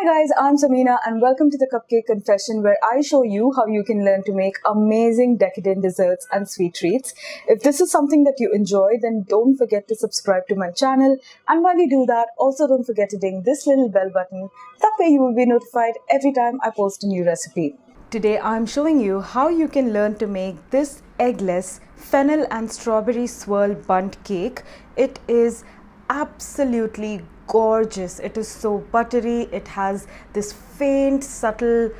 Hi guys, I'm Samina and welcome to the Cupcake Confession where I show you how you can learn to make amazing decadent desserts and sweet treats. If this is something that you enjoy, then don't forget to subscribe to my channel, and while you do that, also don't forget to ding this little bell button. That way you will be notified every time I post a new recipe. Today I'm showing you how you can learn to make this eggless fennel and strawberry swirl bundt cake. It is absolutely gorgeous. It is so buttery. It has this faint subtle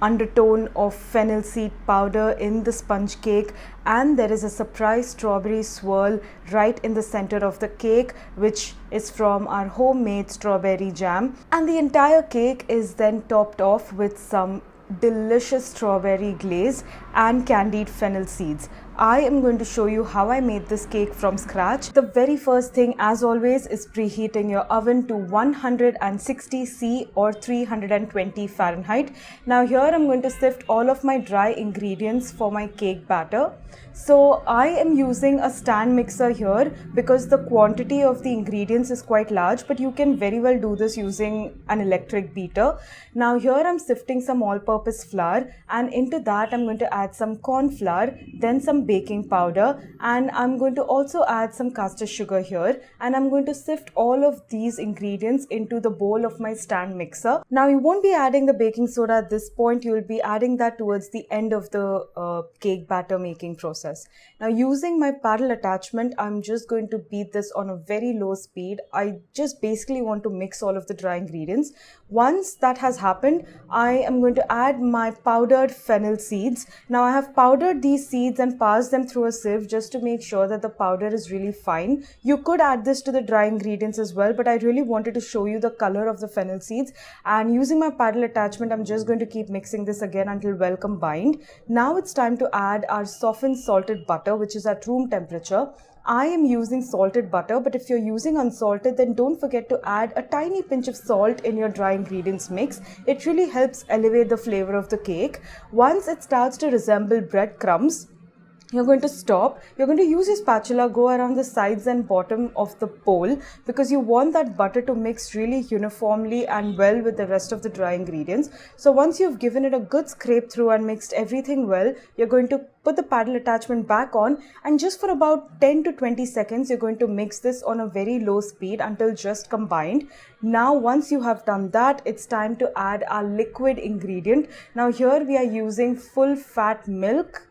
undertone of fennel seed powder in the sponge cake, and there is a surprise strawberry swirl right in the center of the cake, which is from our homemade strawberry jam, and the entire cake is then topped off with some delicious strawberry glaze and candied fennel seeds. I am going to show you how I made this cake from scratch. The very first thing, as always, is preheating your oven to 160 C or 320 Fahrenheit. Now here I'm going to sift all of my dry ingredients for my cake batter. So I am using a stand mixer here because the quantity of the ingredients is quite large, but you can very well do this using an electric beater. Now here I'm sifting some all-purpose flour, and into that I'm going to add some corn flour, then some baking powder, and I'm going to also add some caster sugar here, and I'm going to sift all of these ingredients into the bowl of my stand mixer. Now you won't be adding the baking soda at this point, you'll be adding that towards the end of the cake batter making process. Now using my paddle attachment, I'm just going to beat this on a very low speed. I just basically want to mix all of the dry ingredients. Once that has happened, I am going to add my powdered fennel seeds. Now I have powdered these seeds and passed them through a sieve just to make sure that the powder is really fine. You could add this to the dry ingredients as well, but I really wanted to show you the color of the fennel seeds, and using my paddle attachment, I'm just going to keep mixing this again until well combined. Now it's time to add our softened salted butter, which is at room temperature. I am using salted butter, but if you're using unsalted, then don't forget to add a tiny pinch of salt in your dry ingredients mix. It really helps elevate the flavor of the cake. Once it starts to resemble breadcrumbs, you're going to stop. You're going to use your spatula, go around the sides and bottom of the bowl because you want that butter to mix really uniformly and well with the rest of the dry ingredients. So once you've given it a good scrape through and mixed everything well, you're going to put the paddle attachment back on, and just for about 10 to 20 seconds, you're going to mix this on a very low speed until just combined. Now once you have done that, it's time to add our liquid ingredient. Now here we are using full fat milk.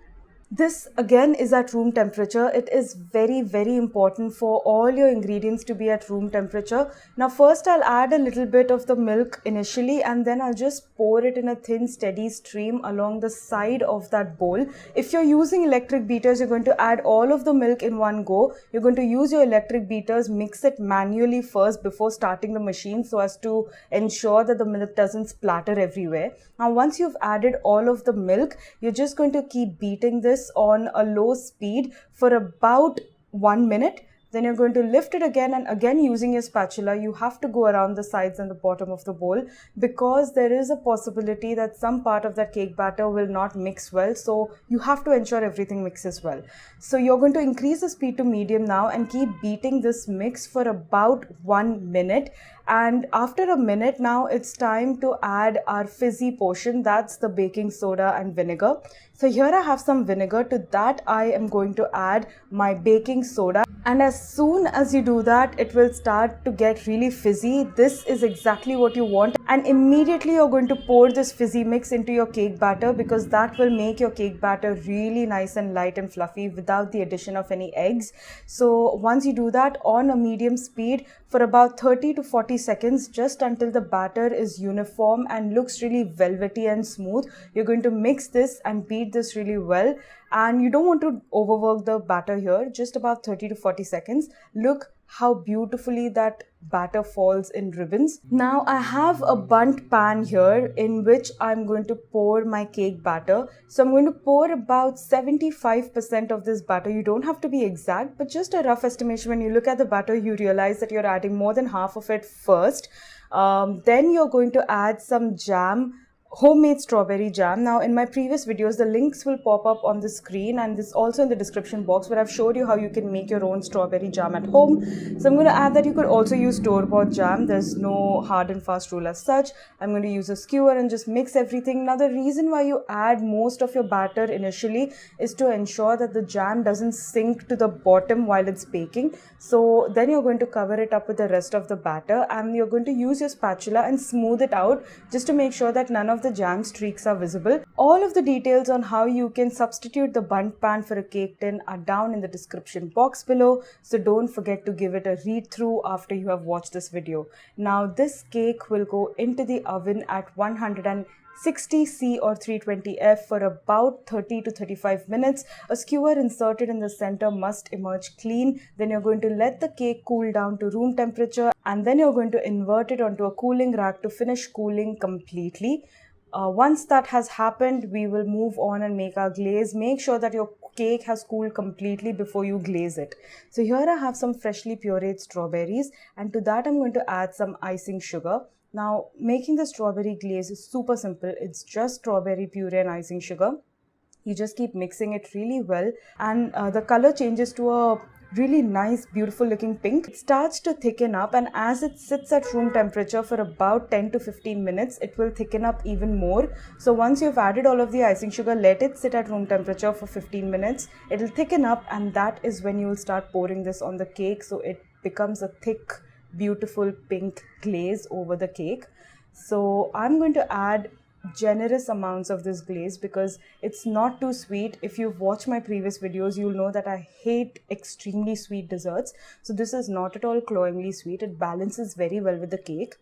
This again is at room temperature. It is very important for all your ingredients to be at room temperature. Now first I'll add a little bit of the milk initially, and then I'll just pour it in a thin steady stream along the side of that bowl. If you're using electric beaters, you're going to add all of the milk in one go. You're going to use your electric beaters, mix it manually first before starting the machine so as to ensure that the milk doesn't splatter everywhere. Now once you've added all of the milk, you're just going to keep beating this on a low speed for about 1 minute. Then you're going to lift it again, and again using your spatula, you have to go around the sides and the bottom of the bowl because there is a possibility that some part of that cake batter will not mix well. So you have to ensure everything mixes well. So you're going to increase the speed to medium now and keep beating this mix for about 1 minute. And after a minute now, it's time to add our fizzy portion. That's the baking soda and vinegar. So here I have some vinegar. To that I am going to add my baking soda. And as soon as you do that, it will start to get really fizzy. This is exactly what you want. And immediately you're going to pour this fizzy mix into your cake batter because that will make your cake batter really nice and light and fluffy without the addition of any eggs. So once you do that on a medium speed for about 30 to 40 seconds, just until the batter is uniform and looks really velvety and smooth, you're going to mix this and beat this really well. And you don't want to overwork the batter here, just about 30 to 40 seconds. Look how beautifully that batter falls in ribbons. Now I have a bundt pan here in which I'm going to pour my cake batter. So I'm going to pour about 75% of this batter. You don't have to be exact, but just a rough estimation. When you look at the batter, you realize that you're adding more than half of it first. Then you're going to add some jam homemade strawberry jam. Now in my previous videos the links will pop up on the screen, and this also in the description box, where I've showed you how you can make your own strawberry jam at home. So I'm going to add that you could also use store-bought jam. There's no hard and fast rule as such. I'm going to use a skewer and just mix everything. Now the reason why you add most of your batter initially is to ensure that the jam doesn't sink to the bottom while it's baking. So then you're going to cover it up with the rest of the batter, and you're going to use your spatula and smooth it out just to make sure that none of the jam streaks are visible. All of the details on how you can substitute the Bundt pan for a cake tin are down in the description box below, so don't forget to give it a read through after you have watched this video. Now this cake will go into the oven at 160°C or 320°F for about 30 to 35 minutes. A skewer inserted in the center must emerge clean. Then you're going to let the cake cool down to room temperature, and then you're going to invert it onto a cooling rack to finish cooling completely. Once that has happened, we will move on and make our glaze. Make sure that your cake has cooled completely before you glaze it. So here I have some freshly pureed strawberries, and to that I'm going to add some icing sugar. Now making the strawberry glaze is super simple. It's just strawberry puree and icing sugar. You just keep mixing it really well, and the color changes to a really nice, beautiful looking pink. It starts to thicken up, and as it sits at room temperature for about 10 to 15 minutes, it will thicken up even more. So once you've added all of the icing sugar, let it sit at room temperature for 15 minutes. It'll thicken up, and that is when you will start pouring this on the cake, so it becomes a thick, beautiful pink glaze over the cake. So I'm going to add generous amounts of this glaze because it's not too sweet. If you've watched my previous videos, you'll know that I hate extremely sweet desserts. So this is not at all cloyingly sweet. It balances very well with the cake.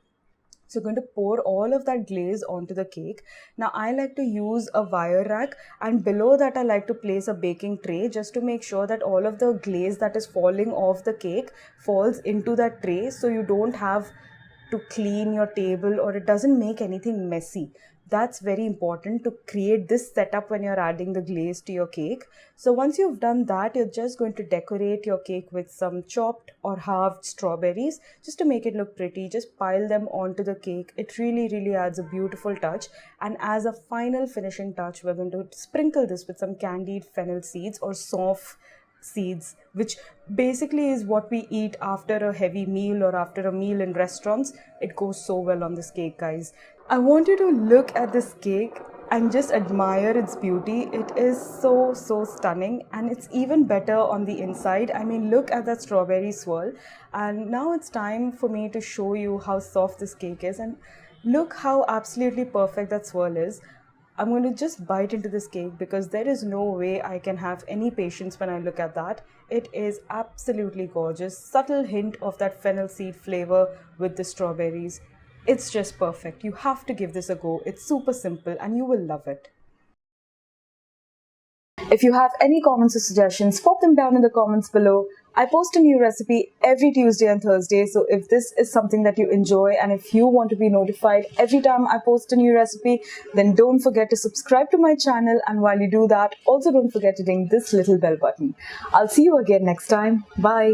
So I'm going to pour all of that glaze onto the cake. Now I like to use a wire rack, and below that I like to place a baking tray just to make sure that all of the glaze that is falling off the cake falls into that tray, so you don't have to clean your table or it doesn't make anything messy. That's very important to create this setup when you're adding the glaze to your cake. So once you've done that, you're just going to decorate your cake with some chopped or halved strawberries just to make it look pretty. Just pile them onto the cake. It really adds a beautiful touch. And as a final finishing touch, we're going to sprinkle this with some candied fennel seeds or saunf seeds, which basically is what we eat after a heavy meal or after a meal in restaurants. It goes so well on this cake, guys. I want you to look at this cake and just admire its beauty. It is so stunning, and it's even better on the inside. I mean, look at that strawberry swirl. And now it's time for me to show you how soft this cake is, and look how absolutely perfect that swirl is. I'm going to just bite into this cake because there is no way I can have any patience when I look at that. It is absolutely gorgeous. Subtle hint of that fennel seed flavor with the strawberries. It's just perfect. You have to give this a go. It's super simple and you will love it. If you have any comments or suggestions, pop them down in the comments below. I post a new recipe every Tuesday and Thursday, so if this is something that you enjoy and if you want to be notified every time I post a new recipe, then don't forget to subscribe to my channel, and while you do that, also don't forget to ding this little bell button. I'll see you again next time. Bye.